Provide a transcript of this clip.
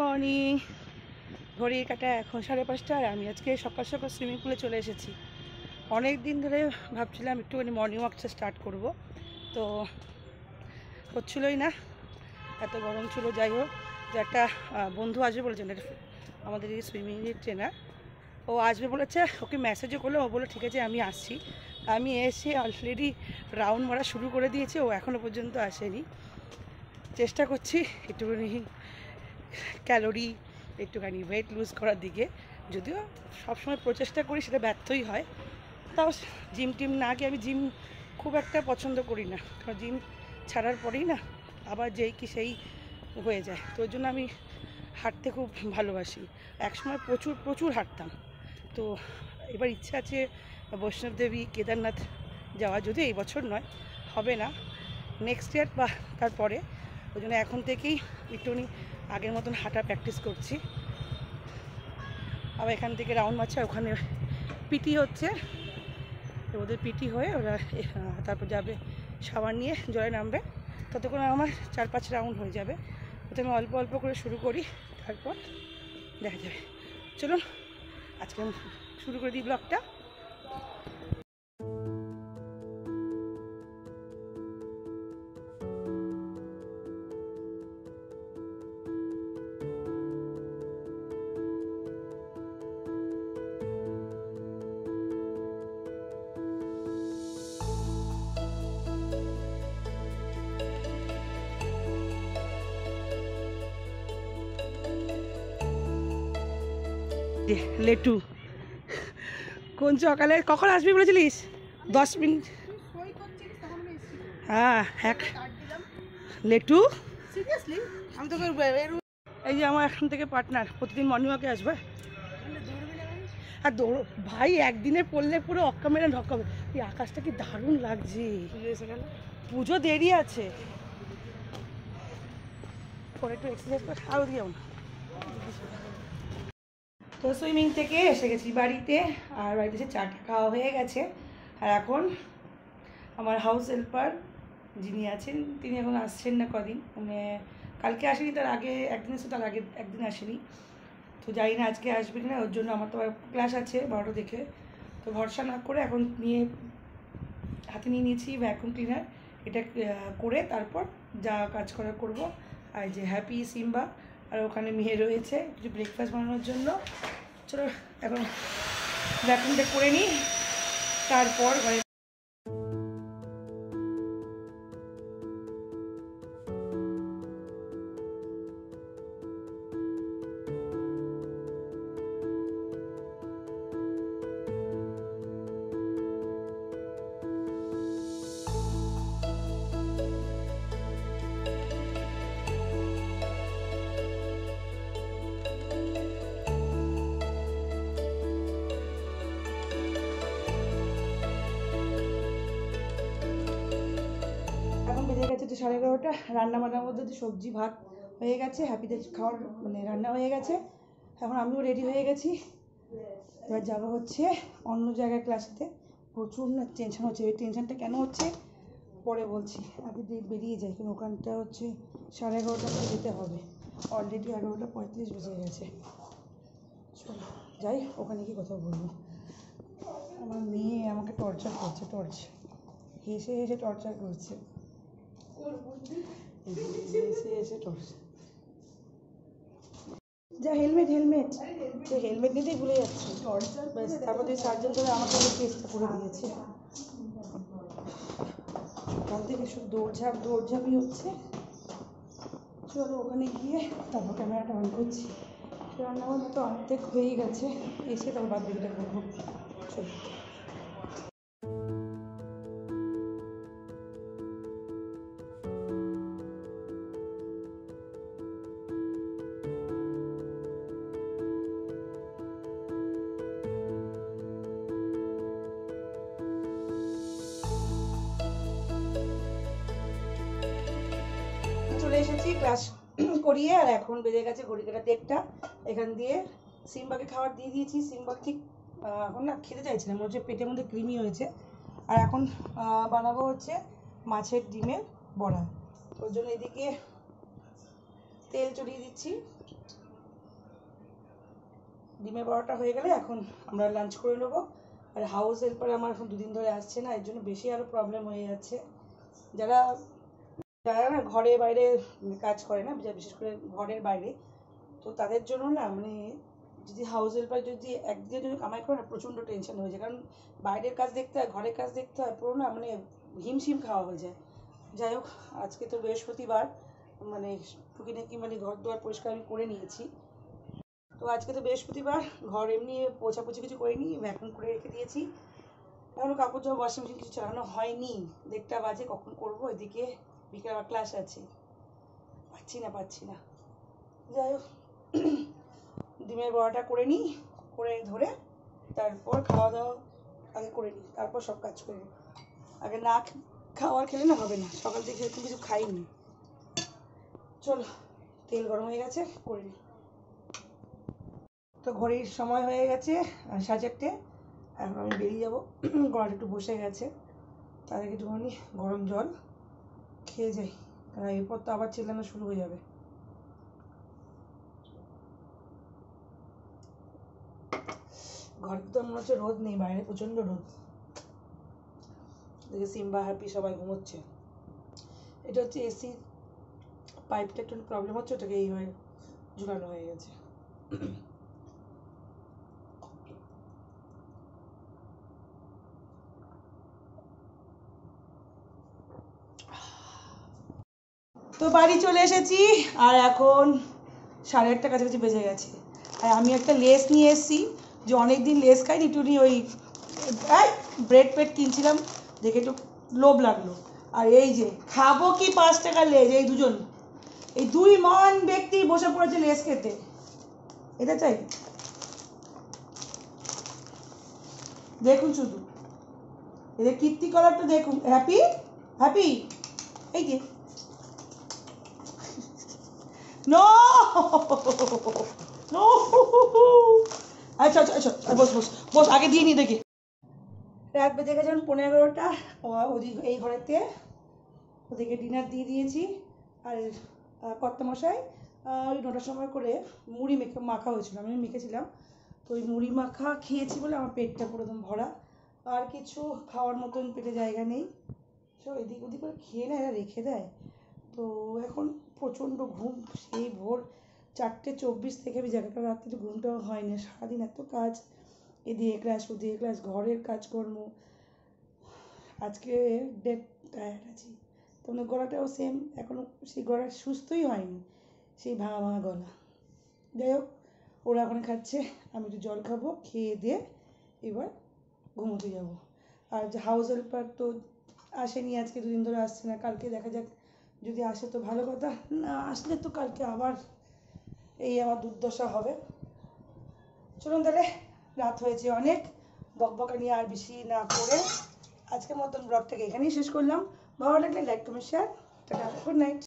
Morning. ঘড়ির কাঁটা এখন 5:30 আর আমি আজকে সকাল সকাল সুইমিং পুলে চলে এসেছি। অনেক দিন ধরে ভাবছিলাম একটুখানি মর্নিং ওয়াকটা স্টার্ট করব, তো হচ্ছিলই না, এত গরম ছিল। যাই হোক, যে একটা বন্ধু আসবে বলেছেন, আমাদের এই সুইমিংয়ের ট্রেনার, ও আসবে বলেছে। ওকে মেসেজও করলো, ও বলে ঠিক আছে আমি আসছি। আমি এসে অলরেডি রাউন্ড মারা শুরু করে দিয়েছি, ও এখনও পর্যন্ত আসেনি। চেষ্টা করছি একটুখানি ক্যালোরি, একটুখানি ওয়েট লুজ করার দিকে, যদিও সবসময় প্রচেষ্টা করি সেটা ব্যর্থই হয়। তাও জিম টিম না গিয়ে, আমি জিম খুব একটা পছন্দ করি না, কারণ জিম ছাড়ার পরেই না আবার যেই কি সেই হয়ে যায়। তো ওই জন্য আমি হাঁটতে খুব ভালোবাসি। একসময় প্রচুর প্রচুর হাঁটতাম। তো এবার ইচ্ছা আছে বৈষ্ণবদেবী, কেদারনাথ যাওয়া, যদিও এই বছর নয়, হবে না, নেক্সট ইয়ার বা তারপরে। ওই জন্য এখন থেকেই একটুখানি আগের মতন হাঁটা প্র্যাকটিস করছি। আবার এখান থেকে রাউন্ড মারছে, ওখানে পিটি হচ্ছে, তো ওদের পিটি হয়ে ওরা তারপর যাবে সাবান নিয়ে জলে নামবে। ততক্ষণ আমার 4-5 রাউন্ড হয়ে যাবে। প্রথমে অল্প অল্প করে শুরু করি, তারপর দেখা যাবে। চলুন আজকে শুরু করে দিই ব্লগটা। লেটু, কোন সকালে কখন আসবি বলেছিলিস? 10 মিনিট। হ্যাঁ হ্যাঁ লেটু, আমি তোকে এই যে আমার এখান থেকে পার্টনার, প্রতিদিন মর্নিং ওয়াকে আসবে। আর দৌড়ো ভাই, একদিনে পড়লে পুরো অক্কা মেরে ঢক্কাবে। এই আকাশটা কি দারুণ লাগছে। পুজো দেরি আছে, পরে একটু এক্সারসাইজ করে আরও দিও না। তো সুইমিং থেকে এসে গেছি বাড়িতে, আর বাড়িতে এসে চাটা খাওয়া হয়ে গেছে। আর এখন আমার হাউস হেল্পার যিনি আছেন, তিনি এখন আসছেন না কদিন, মানে কালকে আসেনি, তার আগে একদিন এসে, তার আগে একদিন আসেনি। তো জানি না আজকে আসবে কিনা, ওর জন্য আমার তো ক্লাস আছে 12টা দেখে। তো ভরসা না করে এখন হাতে নিয়ে নিয়েছি ভ্যাকুম ক্লিনার। এটা করে তারপর যা কাজ করা করব। আর যে হ্যাপি সিম্বা আর ওখানে মেয়ে রয়েছে কিছু ব্রেকফাস্ট বানানোর জন্য। চলো এখন ভ্যাকুমটা করে নিই, তারপর বেজে গেছে তো 11:30। রান্না বান্নার মধ্যে তো সবজি ভাত হয়ে গেছে, হ্যাপিদের খাওয়ার মানে রান্না হয়ে গেছে। এখন আমিও রেডি হয়ে গেছি, এবার যাবো হচ্ছে অন্য জায়গায় ক্লাসেতে। প্রচুর না টেনশন হচ্ছে, ওই টেনশনটা কেন হচ্ছে পরে বলছি, আগে বেরিয়ে যাই, কারণ ওখানটা হচ্ছে 11:30 করে যেতে হবে। অলরেডি 11:35 বেজে গেছে। চলো যাই, ওখানে গিয়ে কথা বলবো। আমার মেয়ে আমাকে টর্চার করছে, হেসে হেসে টর্চার করছে, এসে টর্চার। যা হেলমেট নিতেই ভুলে যাচ্ছি। ব্যাস, তারপর তুই সার্জন ধরে আমাকে কেসটা করে দিয়েছে। সকাল থেকে শুধু দৌড়ঝাঁপই হচ্ছে। চলো ওখানে গিয়ে তারপর ক্যামেরাটা অন করছি। রান্নাবান্না তো অর্ধেক হয়েই গেছে, এসে তারপর বাদ বাকিটা করবো। চলো চলে এসেছি ক্লাস করিয়ে, আর এখন বেজে গেছে ঘড়ি কাটা 1টা। এখান দিয়ে সিম্বাকে খাবার দিয়ে দিয়েছি। সিম্বা ঠিক এখন না খেতে চাইছে না, মনে হচ্ছে পেটের মধ্যে কৃমি হয়েছে। আর এখন বানাবো হচ্ছে মাছের ডিমের বড়া। ওর জন্য এদিকে তেল চড়িয়ে দিচ্ছি, ডিমের বড়াটা হয়ে গেলে এখন আমরা লাঞ্চ করে নেবো। আর হাউস হেল্পার আমার এখন 2 দিন ধরে আসছে না, এর জন্য বেশি আরও প্রবলেম হয়ে যাচ্ছে। যারা যারা না ঘরে বাইরে কাজ করে না, বিশেষ করে ঘরের বাইরে, তো তাদের জন্য না মানে যদি হাউস হেল্পার যদি একদিনের জন্য কামাই করে না, প্রচণ্ড টেনশন হয়ে যায়। কারণ বাইরের কাজ দেখতে হয়, ঘরের কাজ দেখতে হয়, পুরো না মানে হিমশিম খাওয়া হয়ে যায়। যাই হোক, আজকে তো বৃহস্পতিবার, মানে টুকিনাকি মানে ঘর দুয়ার পরিষ্কার আমি করে নিয়েছি। তো আজকে তো বৃহস্পতিবার, ঘর এমনি পোছাপুছি কিছু করিনি, ভ্যাকুম করে রেখে দিয়েছি। এখনও কাপড় জামা ওয়াশিং মেশিন কিছু চালানো হয়নি। 1:30 বাজে, কখন করবো? এদিকে বিকেল আবার ক্লাস আছে, পাচ্ছি না। যাই হোক, ডিমের বড়াটা করে নিই, করে ধরে তারপর খাওয়া দাওয়া আগে করে নিই, তারপর সব কাজ করবো। আগে না খাওয়ার খেলে না হবে না, সকাল থেকে সেরকম কিছু খাইনি। চলো, তেল গরম হয়ে গেছে, করে নিই। তো ঘড়ির সময় হয়ে গেছে 4:30, এখন আমি বেরিয়ে যাবো। গলাটা একটু বসে গেছে, তাদেরকে একটুখানি গরম জল খেয়ে যাই, কারণ এরপর তো আবার চিল্লানো শুরু হয়ে যাবে। ঘরে তো মনে হচ্ছে রোদ নেই, বাইরে প্রচণ্ড রোদ। দেখে সিম্বা হ্যাপি সবাই ঘুমোচ্ছে। এটা হচ্ছে এসি পাইপটা একটু প্রবলেম হচ্ছে, ওটাকে এই হয়ে ঝুলানো হয়ে গেছে। তো বাড়ি চলে এসেছি, আর এখন 8:30 কাছাকাছি বেজে গেছে। আর আমি একটা লেস নিয়ে এসেছি, যে অনেক দিন লেস খাইনি, একটু ওই ব্রেড পেড কিনছিলাম, দেখে একটু লোভ লাগলো। আর এই যে খাবো কি 5 টাকার লেস, এই দুজন, এই 2 মহান ব্যক্তি বসে পড়েছে লেস খেতে। এটা চাই, দেখুন শুধু এদের কীর্তিকলাপটা দেখুন। হ্যাপি হ্যাপি, এই যে নো নো, আচ্ছা আচ্ছা আচ্ছা, বস আগে দিয়ে নি দেখি। রাত বেজে গেছে 11:15, ওদিক এই ঘরেতে ওদিকে ডিনার দিয়ে দিয়েছি। আর কর্তামশাই ওই 9টার সময় করে মুড়ি মাখা হয়েছিল, আমি মেখেছিলাম, তো ওই মুড়ি মাখা খেয়েছি বলে আমার পেটটা পুরো একদম ভরা, আর কিছু খাওয়ার মতন পেটে জায়গা নেই। তো এদিক ওদিক করে খেয়ে না এরা রেখে দেয়। তো এখন প্রচণ্ড ঘুম, সেই ভোর 4:24 থেকে আমি জায়গাটা, রাত্রে তো ঘুমটাও হয় না, সারাদিন এত কাজ, এদিকে ক্লাস ওদিকে ক্লাস, ঘরের কাজকর্ম। আজকে ডেট টায়ার্ড আছি, তোমাদের গলাটাও সেম, এখনও সেই গলা সুস্থই হয়নি, সেই ভাঙা ভাঙা গলা। যাই হোক, ওরা এখন খাচ্ছে, আমি একটু জল খাবো, খেয়ে দিয়ে এবার ঘুমোতে যাবো। আর হাউস হেল্পার তো আসেনি আজকে, 2 দিন ধরে আসছে না, কালকে দেখা যাক, যদি আসে তো ভালো কথা, না আসলে তো কালকে আবার এই আমার দুর্দশা হবে। চলুন তাহলে, রাত হয়েছে অনেক, বকবকানি আর বেশি না করে আজকের মতন ব্লগটাকে এখানেই শেষ করলাম। ভালো লাগলে like comment share, tata, good night.